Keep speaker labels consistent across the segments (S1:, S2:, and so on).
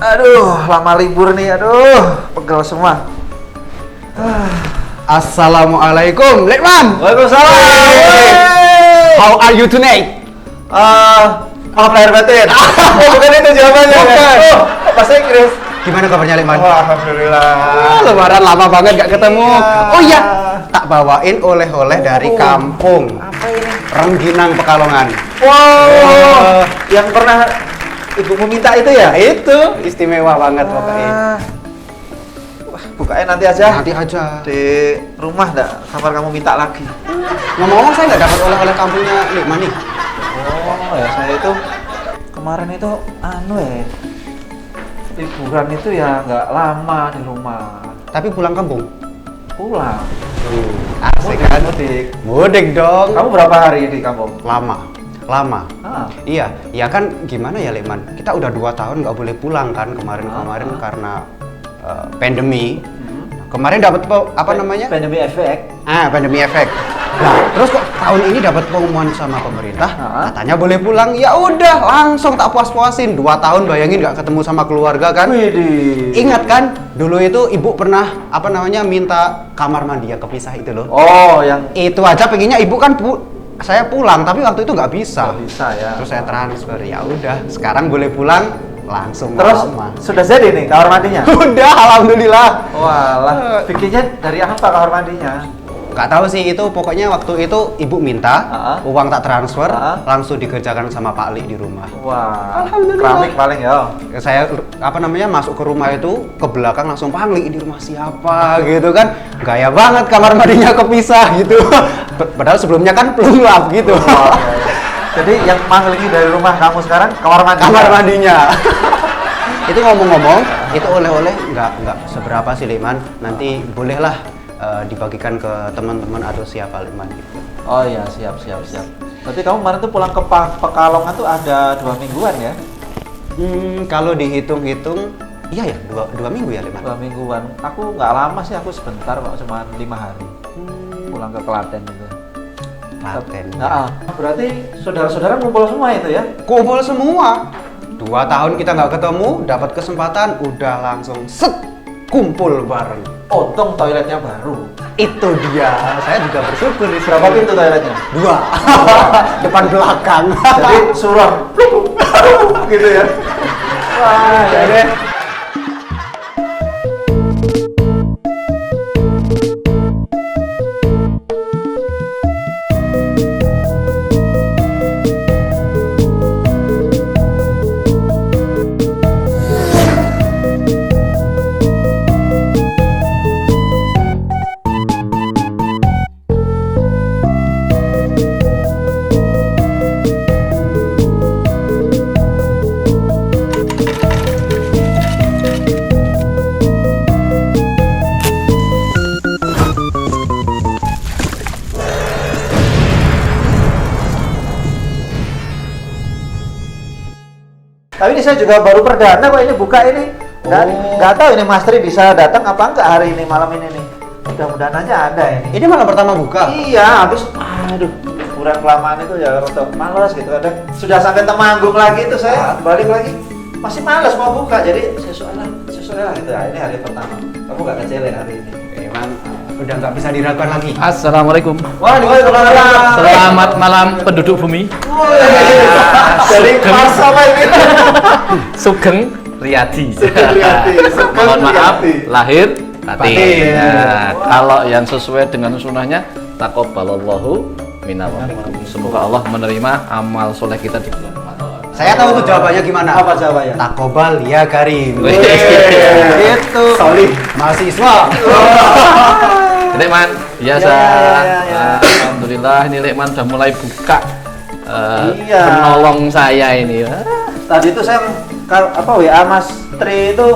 S1: Aduh, lama libur nih, aduh, pegel semua.
S2: Assalamualaikum, Lekman.
S1: Waalaikumsalam.
S2: How are you tonight?
S1: Maaf lahir batin. Bukan itu jawabannya.
S2: Bukan.
S1: Bahasa Inggris.
S2: Gimana kabarnya, Lekman?
S1: Alhamdulillah.
S2: Lebaran lama banget gak ketemu.
S1: Iya.
S2: Oh iya, tak bawain oleh-oleh dari kampung.
S1: Apa ini?
S2: Rengginang Pekalongan.
S1: Wow, yang pernah ibumu minta itu ya?
S2: Itu istimewa banget pokoknya.
S1: Wah, bukain nanti aja.
S2: Nanti aja.
S1: Di rumah enggak kamar kamu minta lagi.
S2: Ngomong-ngomong, saya nggak dapat oleh-oleh kampungnya Lekman nih.
S1: Oh ya, saya itu kemarin itu liburan itu ya nggak lama di rumah.
S2: Tapi pulang kampung.
S1: Pulang.
S2: Asik kan?
S1: Mudik.
S2: Mudik dong.
S1: Kamu berapa hari di kampung?
S2: Lama.
S1: Ah.
S2: Iya, ya kan gimana ya, Lekman? Kita udah 2 tahun nggak boleh pulang kan kemarin karena pandemi. Kemarin dapat apa namanya?
S1: Pandemi efek.
S2: Pandemi efek. Nah, terus kok tahun ini dapat pengumuman sama pemerintah, katanya boleh pulang. Ya udah, langsung tak puas-puasin. 2 tahun bayangin nggak ketemu sama keluarga kan?
S1: Widih.
S2: Ingat kan? Dulu itu ibu pernah minta kamar mandi yang kepisah itu loh.
S1: Oh, yang
S2: Itu aja pengennya ibu kan saya pulang, tapi waktu itu nggak bisa.
S1: nggak bisa ya.
S2: Terus saya transfer. Ya udah, sekarang boleh pulang langsung.
S1: Terus
S2: lama.
S1: sudah jadi nih kamar mandinya?
S2: Udah, alhamdulillah.
S1: Walah, bikinnya dari apa kamar mandinya?
S2: Nggak tahu sih, itu pokoknya waktu itu ibu minta uang tak transfer, langsung dikerjakan sama Pak Li di rumah.
S1: Wah,
S2: Alhamdulillah.
S1: keramik paling ya.
S2: Saya masuk ke rumah itu, ke belakang langsung Pak Li di rumah siapa gitu kan. Gaya banget kamar mandinya kepisah gitu. Padahal sebelumnya kan belum lap gitu.
S1: Oh, iya. Jadi yang manglingi dari rumah kamu sekarang kamar mandi.
S2: Kamar mandinya. Itu ngomong-ngomong, itu oleh-oleh nggak seberapa sih, Lekman. Nanti bolehlah dibagikan ke teman-teman atau siapa, Lekman gitu.
S1: Oh iya, siap. Berarti kamu kemarin tuh pulang ke Pekalongan tuh ada 2 mingguan ya?
S2: Kalau dihitung-hitung, iya ya, 2 minggu ya, Lekman.
S1: 2 mingguan. Aku nggak lama sih, aku sebentar kok, cuma 5 hari. Pulang ke Klaten gitu.
S2: Klaten.
S1: Nah, berarti saudara-saudara ngumpul semua itu ya?
S2: Kumpul semua. 2 tahun kita nggak ketemu, dapat kesempatan, udah langsung kumpul bareng.
S1: Untung toiletnya baru.
S2: Itu dia. Saya juga bersyukur nih.
S1: Berapa pintu toiletnya?
S2: 2. Depan belakang.
S1: Jadi surah gitu ya. Wah, ya deh. Tapi ini saya juga baru perdana kok ini buka ini. Nggak tahu ini Mas Tri bisa datang apa enggak hari ini malam ini nih. Mudah-mudahan aja ada ini.
S2: Ini malam pertama buka.
S1: Iya, habis kurang kelamaan itu ya untuk malas gitu. Ada sudah sampai Temanggung lagi itu saya balik lagi masih malas mau buka. Jadi sesuai lah gitu. Nah, ini hari pertama. Kamu nggak kecelek hari ini.
S2: Emang udah nggak bisa diragukan lagi.
S3: Assalamualaikum.
S1: Waalaikumsalam.
S3: Selamat malam penduduk bumi.
S1: Dari Mas apa ini?
S3: Sugeng Riyadi.
S1: Sugeng
S3: Mohon maaf,
S1: Riyadi.
S3: lahir batin.
S2: Batin.
S3: Nah, kalau yang sesuai dengan sunnahnya, taqabbalallahu minna wa minkum. Semoga Allah menerima amal soleh kita di bulan Ramadan.
S2: Saya tahu tuh jawabannya gimana.
S1: Apa jawabannya?
S2: Takobal ya Karim.
S1: Gitu.
S2: Solih mahasiswa.
S3: Lekman, biasa.
S1: Ya.
S3: Alhamdulillah ini Lekman sudah mulai buka
S1: Iya.
S3: penolong saya ini.
S1: Tadi itu saya WA Mas Tri itu,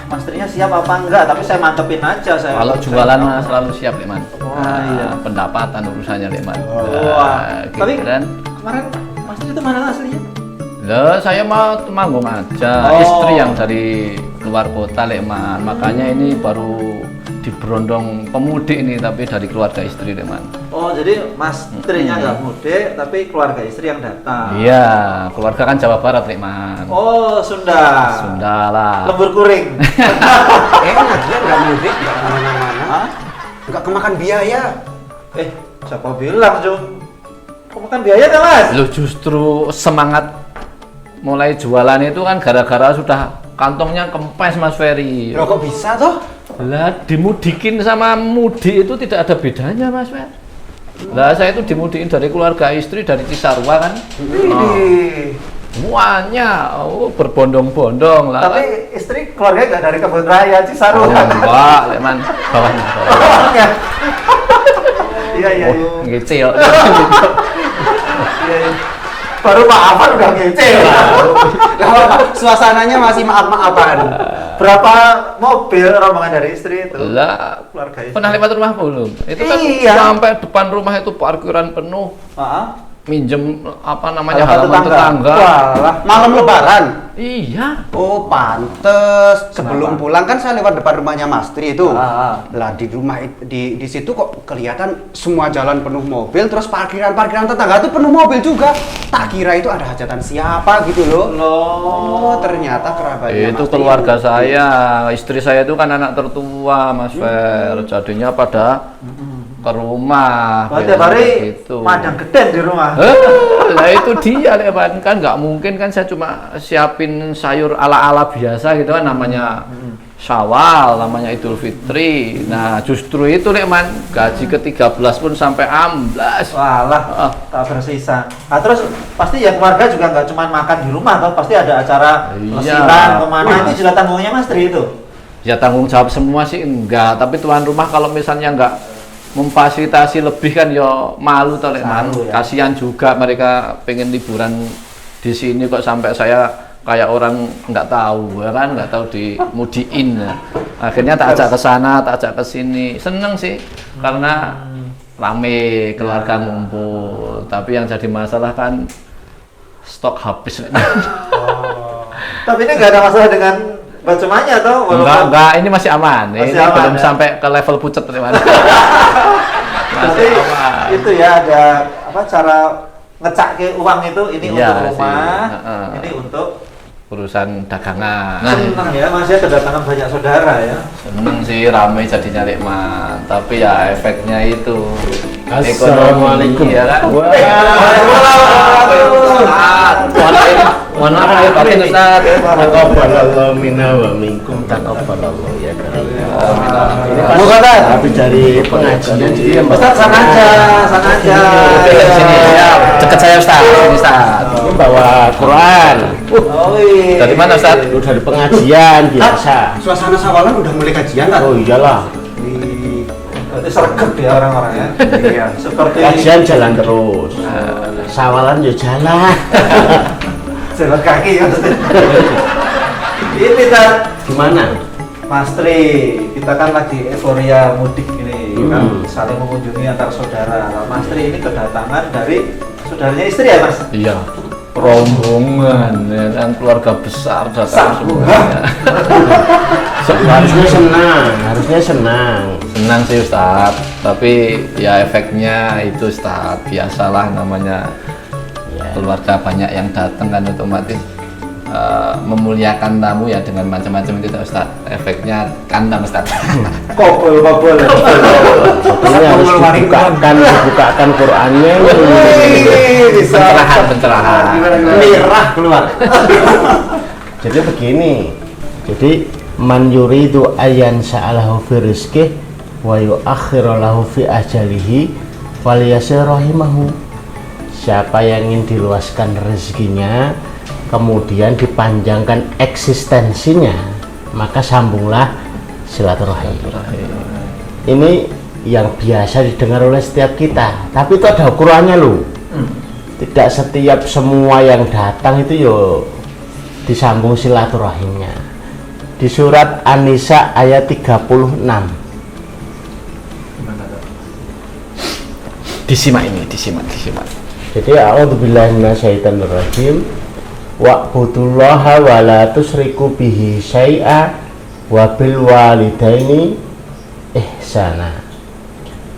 S1: Mas Trinya siap apa enggak? Tapi saya mantepin aja saya.
S3: Kalau jualan mah selalu siap, Lekman.
S1: iya.
S3: Pendapatan urusannya, Lekman.
S1: Wah.
S3: Gitu
S1: Tapi
S3: kan.
S1: kemarin Mas Tri itu mana aslinya?
S3: Loh, saya mau Temanggung aja. Istri yang dari luar kota, Lekman. Makanya ini baru diberondong pemudik ini, tapi dari keluarga istri, Lekman.
S1: Oh, jadi mas istrinya nggak mudik, tapi keluarga istri yang datang.
S3: Iya, keluarga kan Jawa Barat, Nikman.
S1: Oh, Sunda.
S3: Sunda lah.
S1: Lembur kuring.
S2: Enak dia nggak mudik, nggak kemana-mana, nggak kemakan biaya.
S1: Siapa bilang, Jung? Kok makan biaya kan, Mas?
S3: Lu justru semangat mulai jualan itu kan gara-gara sudah kantongnya kempes, Mas Ferry.
S2: Loh kok bisa toh?
S3: Lah dimudikin sama mudik itu tidak ada bedanya, Mas Ferry. Lah saya itu dimudikin dari keluarga istri dari Cisarua kan.
S1: Widih.
S3: Semuanya berbondong-bondong lah.
S1: Tapi istri keluarga nggak dari Kebun Raya Cisarua.
S3: Oh, enggak, Leman. Bawahnya.
S1: Orangnya. Iya.
S3: Ngece ya.
S1: Iya. Baru maafan udah ngece.
S2: Gak apa-apa, suasananya masih maaf-maafan.
S1: Berapa mobil rombongan dari istri itu?
S3: Lah,
S1: Keluarga istri.
S3: pernah lewat rumah belum? Itu kan
S1: Iya.
S3: sampai depan rumah itu parkiran penuh. Minjem apa namanya
S1: Halaman
S3: halaman tetangga.
S1: Walah.
S2: Malam lebaran.
S3: Iya.
S2: Oh pantes. Sebelum pulang kan saya lewat depan rumahnya Mas Tri itu. Lah di rumah di situ kok kelihatan semua jalan penuh mobil, terus parkiran tetangga itu penuh mobil juga. Tak kira itu ada hajatan siapa gitu loh. Oh ternyata kerabatnya.
S3: Itu
S2: Mas Tri.
S3: keluarga saya, istri saya itu kan anak tertua, Mas Fer. Jadinya pada ke rumah.
S1: Tiap hari
S3: gitu.
S1: madang geden di rumah.
S3: Lah itu dia, Leman. Kan nggak mungkin kan saya cuma siapin sayur ala-ala biasa gitu kan, namanya Syawal, namanya Idul Fitri. Nah justru itu, Leman, gaji ke-13 pun sampai amblas.
S1: Walah, tak bersisa. Nah, terus pasti ya keluarga juga nggak cuma makan di rumah, toh pasti ada acara
S3: Iya.
S1: lesiran kemana. Itu juga tanggungnya Mas Tri itu.
S3: Ya tanggung jawab semua sih enggak, tapi tuan rumah kalau misalnya enggak memfasilitasi lebih kan ya malu toh, Leman.
S1: Malu, ya.
S3: Kasihan juga mereka pengen liburan di sini kok sampai saya kayak orang nggak tahu, ya kan, nggak tahu dimudiin. Akhirnya tak ajak ke sana, tak ajak ke sini. Seneng sih karena rame keluarga ngumpul. Tapi yang jadi masalah kan stok habis.
S1: Tapi ini nggak ada masalah dengan bacemanya toh?
S3: Enggak, ini masih aman.
S1: Masih
S3: Ini
S1: aman,
S3: belum
S1: ya?
S3: sampai ke level pucet, Leman.
S1: Berarti itu ya ada apa cara ngecak ke uang itu ini
S3: Iya
S1: untuk rumah,
S3: sih.
S1: ini untuk
S3: Urusan dagangan.
S1: senang ya Mas ya, kedatangan banyak saudara ya.
S3: Seneng sih rame jadinya, Lekman. Tapi ya efeknya itu
S4: Assalamualaikum.
S3: ekonomi, ya kan? Mohon maaf lahir batin, Ustaz.
S4: Taqabbalallahu minna wa minkum, taqabbalallahu ya karim.
S2: Bukan, Ustaz.
S4: Tapi dari pengajian jadi
S1: Ustaz sana aja.
S3: Sini ya, dekat saya, Ustaz. Sini, Ustaz.
S4: ini bawa Quran.
S1: Oh iya.
S3: Dari mana, Ustaz?
S4: Itu dari pengajian biasa.
S2: Suasana sawalan udah mulai kajian kan?
S4: Oh iyalah.
S1: Berarti sergap ya orang-orang ya.
S2: Iya.
S1: Seperti
S4: Kajian jalan terus. Sawalan ya jalan.
S1: jalan kaki ya. Ini kan
S4: Gimana?
S1: Mas Tri, kita kan lagi euforia mudik ini kan, saling mengunjungi antar saudara. Nah, Mas Tri ini kedatangan dari saudaranya istri ya Mas?
S3: Iya. Rombongan, ya kan, keluarga besar datang semuanya.
S4: Harusnya senang.
S3: Senang sih, Ustaz. Tapi ya efeknya itu, Ustaz. Biasalah namanya keluarga banyak yang datang kan, otomatis memuliakan tamu ya dengan macam-macam itu, Ustaz. Efeknya kandang, Ustaz.
S1: Kobol.
S4: Ini harus dibukakan Qurannya.
S3: Pencerahan.
S1: Merah keluar.
S4: Jadi begini. Jadi man yuridu ayyan sa'alahu fi rizqih wa yu'akhiru lahu fi ajalihi falyasir rahimahu. Siapa yang ingin diluaskan rezekinya, kemudian dipanjangkan eksistensinya, maka sambunglah silaturahim. Ini yang biasa didengar oleh setiap kita, tapi itu ada ukurannya loh. Tidak setiap semua yang datang itu yo disambung silaturahimnya. Di surat An-Nisa ayat 36.
S3: Disimak.
S4: Jadi a'udzubillahi minasyaitonirrajim. Wa'budullaha wa la tusyriku bihi syai'a wa bil walidaini ihsana.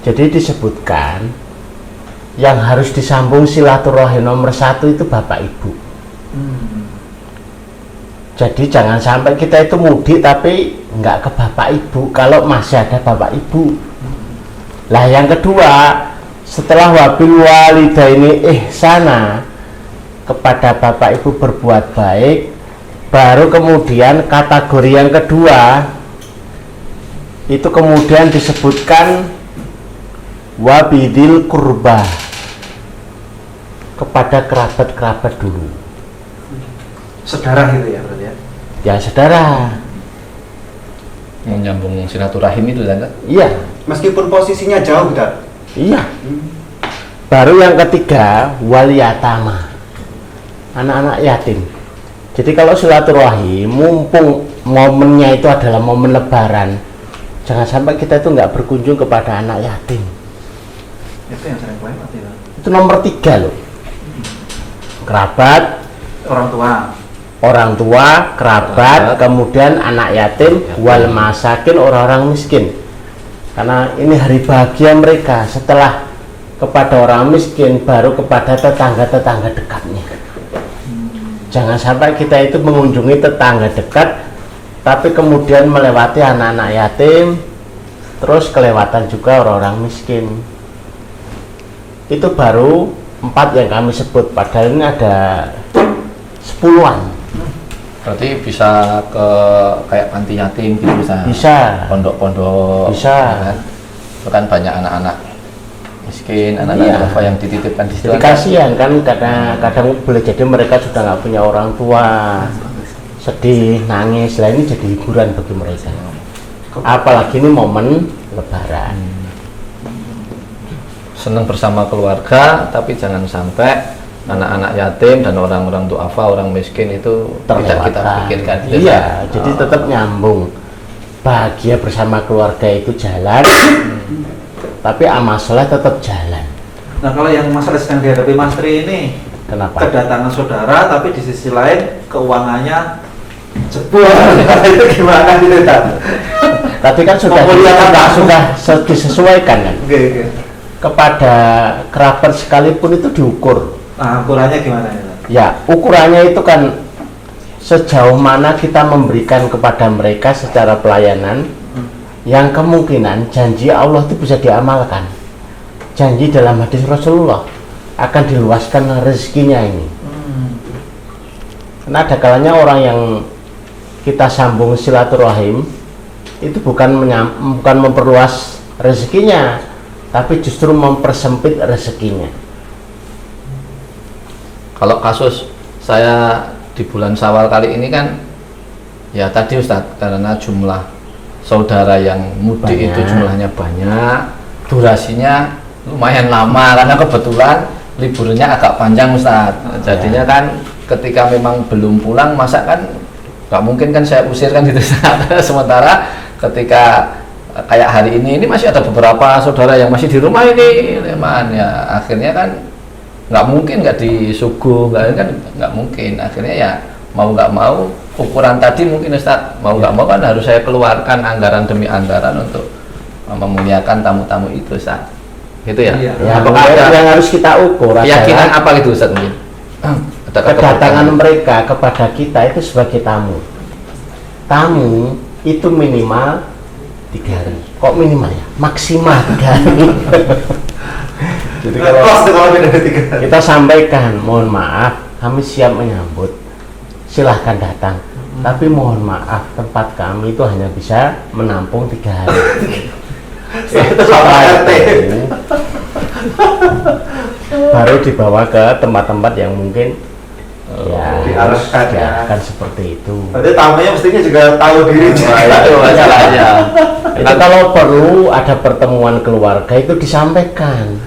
S4: Jadi disebutkan yang harus disambung silaturahim nomor 1 itu bapak ibu. Jadi jangan sampai kita itu mudik tapi nggak ke bapak ibu kalau masih ada bapak ibu. Lah yang kedua, setelah wabil walidaini ihsana, kepada bapak ibu berbuat baik, baru kemudian kategori yang kedua itu kemudian disebutkan wabidil kurba, kepada kerabat-kerabat dulu.
S1: Saudara gitu ya berarti ya.
S4: Ya saudara.
S3: Menyambung silaturahim itu kan?
S4: Iya.
S2: Meskipun posisinya jauh, Ustaz.
S4: Iya. Baru yang ketiga wali yatama, anak-anak yatim. Jadi kalau silaturahim, mumpung momennya itu adalah momen lebaran, jangan sampai kita itu nggak berkunjung kepada anak yatim.
S1: Itu yang sering kelewat ya.
S4: Itu nomor 3 loh. Kerabat, orang tua, kerabat, kemudian anak yatim, wal masakin, orang-orang miskin. Karena ini hari bahagia mereka. Setelah kepada orang miskin, baru kepada tetangga-tetangga dekatnya. Jangan sampai kita itu mengunjungi tetangga dekat, tapi kemudian melewati anak-anak yatim, terus kelewatan juga orang-orang miskin. Itu baru 4 yang kami sebut, padahal ini ada 10-an.
S3: Berarti bisa ke kayak panti yatim gitu
S4: Bisa.
S3: Pondok-pondok.
S4: Bisa.
S3: Ya kan? Itu kan banyak anak-anak miskin, anak-anak
S4: Iya.
S3: apa yang dititipkan di situ.
S4: Jadi kasihan kan, kadang boleh jadi mereka sudah nggak punya orang tua, sedih, nangis. Lah ini jadi hiburan bagi mereka. Apalagi ini momen lebaran.
S3: Senang bersama keluarga, tapi jangan sampai anak-anak yatim dan orang-orang duafa, orang miskin itu tidak kita pikirkan.
S4: Iya, jadi tetap nyambung. Bahagia bersama keluarga itu jalan, tapi amal soleh tetap jalan.
S1: Nah kalau yang masalah sedang dihadapi Mas Tri ini,
S4: Kenapa?
S1: kedatangan saudara tapi di sisi lain keuangannya jebol. Itu gimana gitu kan?
S4: Tapi kan sudah disesuaikan kan.
S1: Oke.
S4: Kepada kerabat sekalipun itu diukur.
S1: Nah ukurannya gimana ya?
S4: Ya, ukurannya itu kan sejauh mana kita memberikan kepada mereka secara pelayanan yang kemungkinan janji Allah itu bisa diamalkan. Janji dalam hadis Rasulullah akan diluaskan rezekinya ini. Karena ada kalanya orang yang kita sambung silaturahim itu bukan memperluas rezekinya, tapi justru mempersempit rezekinya.
S3: Kalau kasus saya di bulan Syawal kali ini kan, ya tadi Ustadz, karena jumlah saudara yang mudik
S4: Banyak.
S3: itu jumlahnya banyak, durasinya lumayan lama karena kebetulan liburnya agak panjang Ustadz. Jadinya kan ketika memang belum pulang, masa kan nggak mungkin kan saya usir kan gitu Ustadz. Sementara ketika kayak hari ini masih ada beberapa saudara yang masih di rumah ini, teman ya, akhirnya kan nggak mungkin nggak disuguh, nggak mungkin. Akhirnya ya mau nggak mau, ukuran tadi mungkin Ustadz, mau nggak mau kan harus saya keluarkan anggaran demi anggaran untuk memuliakan tamu-tamu itu Ustadz, gitu ya.
S1: Iya.
S3: Apakah ada
S4: Yang harus kita ukur
S3: keyakinan
S4: adalah
S3: apa gitu Ustadz mungkin? Ada
S4: kedatangan mereka kepada kita itu sebagai tamu. Tamu itu minimal 3 hari. Kok minimal ya? Maksimal 3 hari. Jadi
S1: Kalau beda dari 3 hari.
S4: kita sampaikan, mohon maaf, kami siap menyambut, silahkan datang. Tapi mohon maaf, tempat kami itu hanya bisa menampung 3 hari.
S1: Itu sama RT.
S4: Baru dibawa ke tempat-tempat yang mungkin
S1: diarahkan ya.
S4: diarahkan seperti itu.
S1: Berarti tamunya mestinya juga tahu diri juga.
S3: Itu masalahnya.
S4: Itu kalau perlu ada pertemuan keluarga itu disampaikan.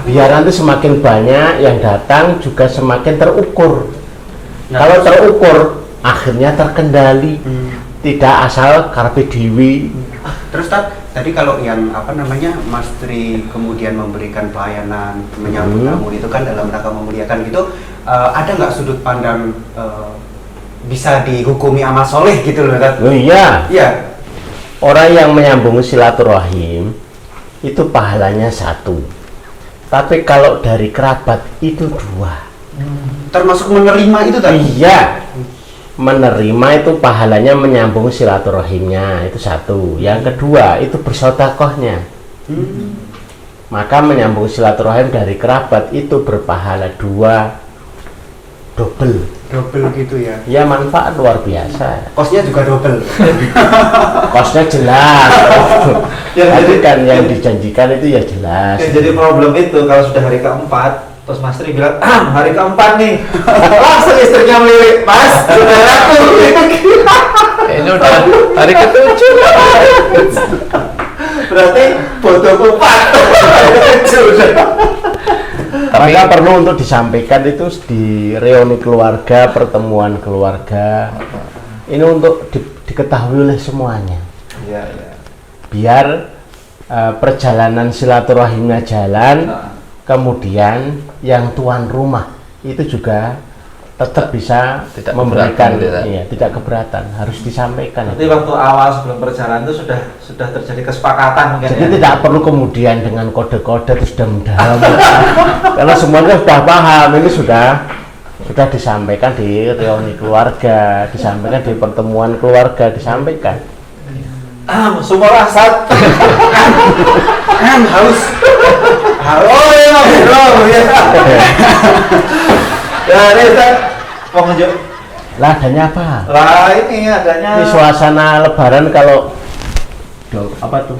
S4: Biar nanti semakin banyak yang datang juga semakin terukur. Kalau terukur, akhirnya terkendali. Tidak asal karpe dewi.
S2: Terus tadi kalau yang Mas Tri kemudian memberikan pelayanan menyambut tamu itu kan dalam rangka memuliakan gitu, ada nggak sudut pandang bisa dihukumi amal soleh gitu loh kan?
S4: Oh iya,
S2: Iya.
S4: orang yang menyambung silaturahim itu pahalanya 1. Tapi kalau dari kerabat itu 2.
S2: Termasuk menerima itu tadi.
S4: Iya. Menerima itu pahalanya menyambung silaturahimnya, itu 1. Yang kedua itu bersedekahnya. Maka menyambung silaturahim dari kerabat itu berpahala 2, double.
S2: Double gitu ya.
S4: Ya manfaat luar biasa.
S2: Kosnya juga double.
S4: Kosnya jelas.
S1: Yang
S4: Tapi
S1: jadi-
S4: kan yang dijanjikan itu ya jelas.
S1: Yang jadi problem itu kalau sudah hari keempat, terus Mas Tri bilang, hari keempat nih, langsung istrinya melirik, Mas, saudaraku.
S3: Ini udah hari ke-7.
S1: Berarti bodoh kupat.
S4: Maka perlu untuk disampaikan itu di reuni keluarga, pertemuan keluarga. Ini untuk diketahui oleh semuanya.
S1: Iya, iya.
S4: Biar perjalanan silaturahimnya jalan, kemudian yang tuan rumah itu juga tetap bisa
S3: Tidak
S4: memberikan,
S3: keberatan,
S4: iya, tidak keberatan, harus disampaikan.
S1: Nanti waktu awal sebelum perjalanan itu sudah terjadi kesepakatan mungkin
S4: Jadi
S1: ya.
S4: tidak perlu kemudian dengan kode-kode terus dendam. Karena semuanya sudah paham, ini sudah disampaikan di reuni keluarga, disampaikan di pertemuan keluarga, disampaikan.
S1: Sumur asap.
S2: Haus.
S1: Oh iya, bro. Ya. Ya, ini Ustaz, pengunjung.
S4: Lah adanya apa?
S1: Lah ini adanya.
S4: Ini suasana lebaran kalau apa tuh?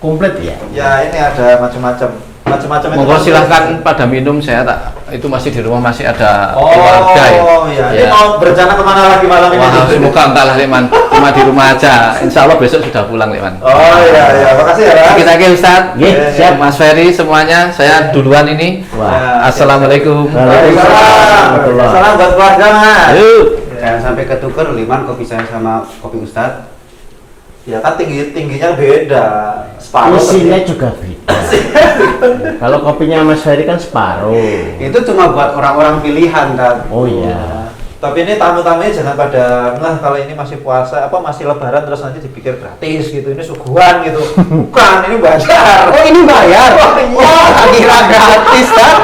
S4: Komplit ya?
S1: Ya ini ada macam-macam itu.
S3: Monggo
S1: kan-
S3: silahkan pada minum, saya tak itu masih di rumah, masih ada
S1: Oh
S3: keluarga ya.
S1: iya. Ini mau berencana kemana lagi malam ini?
S3: Wah, semoga enggak lah Leman, cuma di rumah aja. Insya Allah besok sudah pulang Leman.
S1: Oh iya iya, makasih ya Mas.
S3: Kita lagi Ustaz.
S4: Nggih, siap.
S3: Mas Ferry semuanya, saya duluan ini.
S4: Wah.
S3: Assalamualaikum.
S1: Waalaikumsalam. Salam buat keluarga Mas.
S3: Yuk.
S2: Jangan sampai ketuker Liman kopi saya sama kopi Ustadz.
S1: Ya kan tingginya beda. Separuh.
S4: Isinya juga beda. Kalau kopinya Mas Ferry kan separuh.
S2: Itu cuma buat orang-orang pilihan kan.
S4: Oh iya.
S1: Tapi ini tamu-tamunya jangan pada nah kalau ini masih puasa masih lebaran terus nanti dipikir gratis gitu. Ini suguhan gitu. Bukan, ini bayar.
S2: Oh ini bayar.
S1: Oh, iya.
S2: Wah, kira gratis kan?